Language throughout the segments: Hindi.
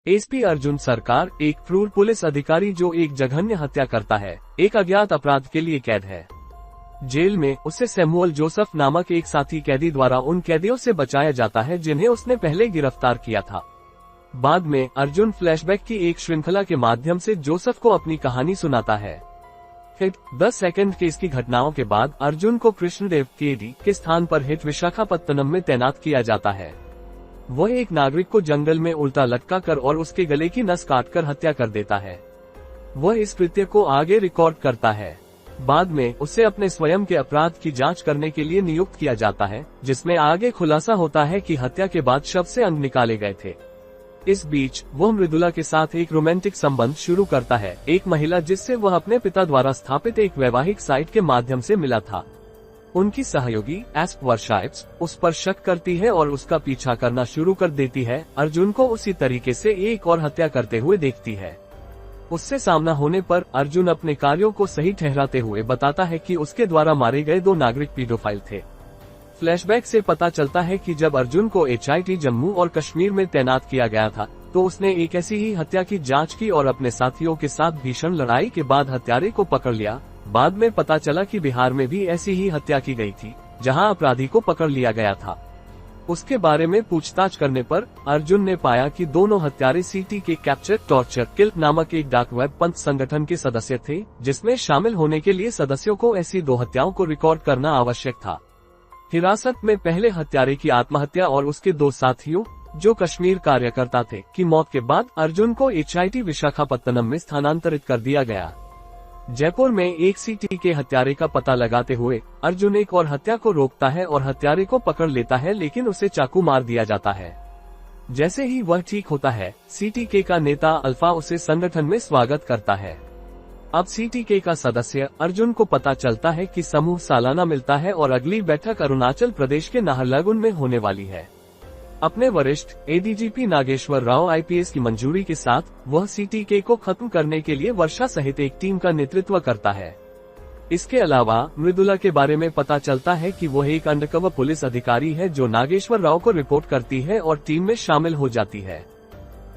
एसपी अर्जुन सरकार एक क्रूर पुलिस अधिकारी जो एक जघन्य हत्या करता है, एक अज्ञात अपराध के लिए कैद है। जेल में उसे सैमुअल जोसेफ नामक एक साथी कैदी द्वारा उन कैदियों से बचाया जाता है जिन्हें उसने पहले गिरफ्तार किया था। बाद में अर्जुन फ्लैशबैक की एक श्रृंखला के माध्यम से जोसेफ को अपनी कहानी सुनाता है। हिट 10 सेकंड केस की घटनाओं के बाद अर्जुन को कृष्णदेव केडी के स्थान पर हिट विशाखापत्तनम में तैनात किया जाता है। वह एक नागरिक को जंगल में उल्टा लटका कर और उसके गले की नस काटकर हत्या कर देता है। वह इस कृत्य को आगे रिकॉर्ड करता है। बाद में उसे अपने स्वयं के अपराध की जांच करने के लिए नियुक्त किया जाता है, जिसमें आगे खुलासा होता है कि हत्या के बाद शव से अंग निकाले गए थे। इस बीच वह मृदुला के साथ एक रोमांटिक संबंध शुरू करता है, एक महिला जिससे वह अपने पिता द्वारा स्थापित एक वैवाहिक साइट के माध्यम से मिला था। उनकी सहयोगी एस्प वर्शाइप्स उस पर शक करती है और उसका पीछा करना शुरू कर देती है। अर्जुन को उसी तरीके से एक और हत्या करते हुए देखती है। उससे सामना होने पर अर्जुन अपने कार्यों को सही ठहराते हुए बताता है कि उसके द्वारा मारे गए 2 नागरिक पीडोफाइल थे। फ्लैशबैक से पता चलता है कि जब अर्जुन को HIT जम्मू और कश्मीर में तैनात किया गया था तो उसने एक ऐसी ही हत्या की जांच की और अपने साथियों के साथ भीषण लड़ाई के बाद हत्यारे को पकड़ लिया। बाद में पता चला कि बिहार में भी ऐसी ही हत्या की गई थी, जहां अपराधी को पकड़ लिया गया था। उसके बारे में पूछताछ करने पर अर्जुन ने पाया कि दोनों हत्यारे CT के कैप्चर टॉर्चर किल नामक एक डार्क वेब पंथ संगठन के सदस्य थे, जिसमें शामिल होने के लिए सदस्यों को ऐसी 2 हत्याओं को रिकॉर्ड करना आवश्यक था। हिरासत में पहले हत्यारे की आत्महत्या और उसके 2 साथियों, जो कश्मीर कार्यकर्ता थे, की मौत के बाद अर्जुन को HIT विशाखापत्तनम में स्थानांतरित कर दिया गया। जयपुर में एक CT के हत्यारे का पता लगाते हुए अर्जुन एक और हत्या को रोकता है और हत्यारे को पकड़ लेता है, लेकिन उसे चाकू मार दिया जाता है। जैसे ही वह ठीक होता है, CTK का नेता अल्फा उसे संगठन में स्वागत करता है। अब CTK का सदस्य अर्जुन को पता चलता है कि समूह सालाना मिलता है और अगली बैठक अरुणाचल प्रदेश के नाहरलगुन में होने वाली है। अपने वरिष्ठ ADGP नागेश्वर राव IPS की मंजूरी के साथ वह CTK को खत्म करने के लिए वर्षा सहित एक टीम का नेतृत्व करता है। इसके अलावा मृदुला के बारे में पता चलता है कि वह एक अंडरकवर पुलिस अधिकारी है जो नागेश्वर राव को रिपोर्ट करती है और टीम में शामिल हो जाती है।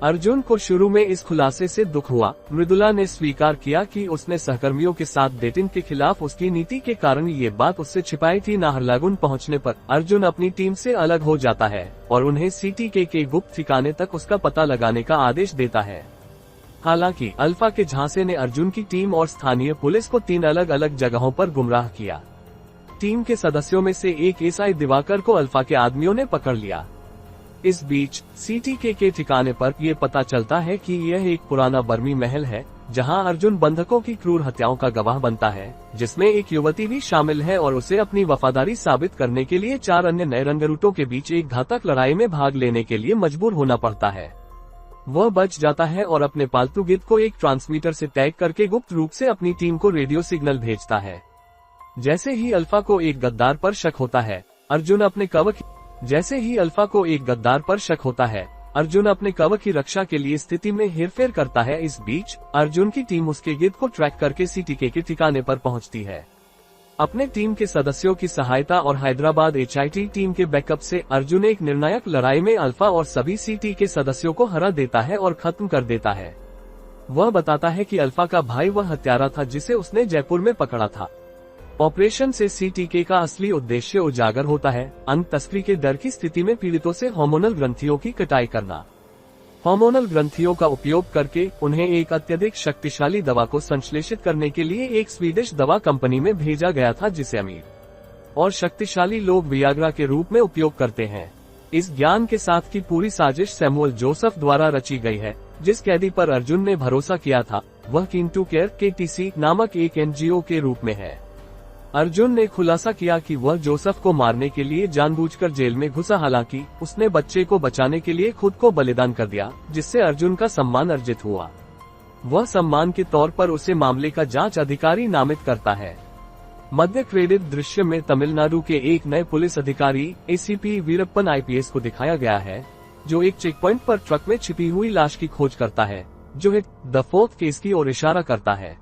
अर्जुन को शुरू में इस खुलासे से दुख हुआ। मृदुला ने स्वीकार किया कि उसने सहकर्मियों के साथ डेटिंग के खिलाफ उसकी नीति के कारण ये बात उससे छिपाई थी। नाहरलगुन पहुंचने पर अर्जुन अपनी टीम से अलग हो जाता है और उन्हें CTK के गुप्त ठिकाने तक उसका पता लगाने का आदेश देता है। हालांकि अल्फा के झांसे ने अर्जुन की टीम और स्थानीय पुलिस को 3 अलग अलग जगहों पर गुमराह किया। टीम के सदस्यों में से एक SI दिवाकर को अल्फा के आदमियों ने पकड़ लिया। इस बीच CTK के ठिकाने पर यह पता चलता है कि यह एक पुराना बर्मी महल है, जहां अर्जुन बंधकों की क्रूर हत्याओं का गवाह बनता है, जिसमें एक युवती भी शामिल है और उसे अपनी वफादारी साबित करने के लिए 4 अन्य नए रंगरूटों के बीच एक घातक लड़ाई में भाग लेने के लिए मजबूर होना पड़ता है। वह बच जाता है और अपने पालतू गिद्ध को एक ट्रांसमीटर से टैग करके गुप्त रूप से अपनी टीम को रेडियो सिग्नल भेजता है। जैसे ही अल्फा को एक गद्दार पर शक होता है, अर्जुन अपने कवर की रक्षा के लिए स्थिति में हेरफेर करता है। इस बीच अर्जुन की टीम उसके गिद्ध को ट्रैक करके CTK के ठिकाने पर पहुंचती है। अपने टीम के सदस्यों की सहायता और हैदराबाद HIT टीम के बैकअप से अर्जुन एक निर्णायक लड़ाई में अल्फा और सभी CT के सदस्यों को हरा देता है और खत्म कर देता है। वह बताता है कि अल्फा का भाई वह हत्यारा था जिसे उसने जयपुर में पकड़ा था। ऑपरेशन से CTK का असली उद्देश्य उजागर होता है, अंग तस्करी के डर की स्थिति में पीड़ितों से हार्मोनल ग्रंथियों की कटाई करना। हार्मोनल ग्रंथियों का उपयोग करके उन्हें एक अत्यधिक शक्तिशाली दवा को संश्लेषित करने के लिए एक स्वीडिश दवा कंपनी में भेजा गया था, जिसे अमीर और शक्तिशाली लोग वियाग्रा के रूप में उपयोग करते हैं। इस ज्ञान के साथ की पूरी साजिश सैमुअल जोसेफ द्वारा रची गई है। जिस कैदी पर अर्जुन ने भरोसा किया था वह किंटू केयर KTC नामक एक NGO के रूप में है। अर्जुन ने खुलासा किया कि वह जोसेफ को मारने के लिए जानबूझकर जेल में घुसा, हालांकि उसने बच्चे को बचाने के लिए खुद को बलिदान कर दिया, जिससे अर्जुन का सम्मान अर्जित हुआ। वह सम्मान के तौर पर उसे मामले का जांच अधिकारी नामित करता है। मध्य क्रेडिट दृश्य में तमिलनाडु के एक नए पुलिस अधिकारी ACP वीरप्पन IPS को दिखाया गया है, जो एक चेक पॉइंट पर ट्रक में छिपी हुई लाश की खोज करता है, जो हिट द 4th केस की ओर इशारा करता है।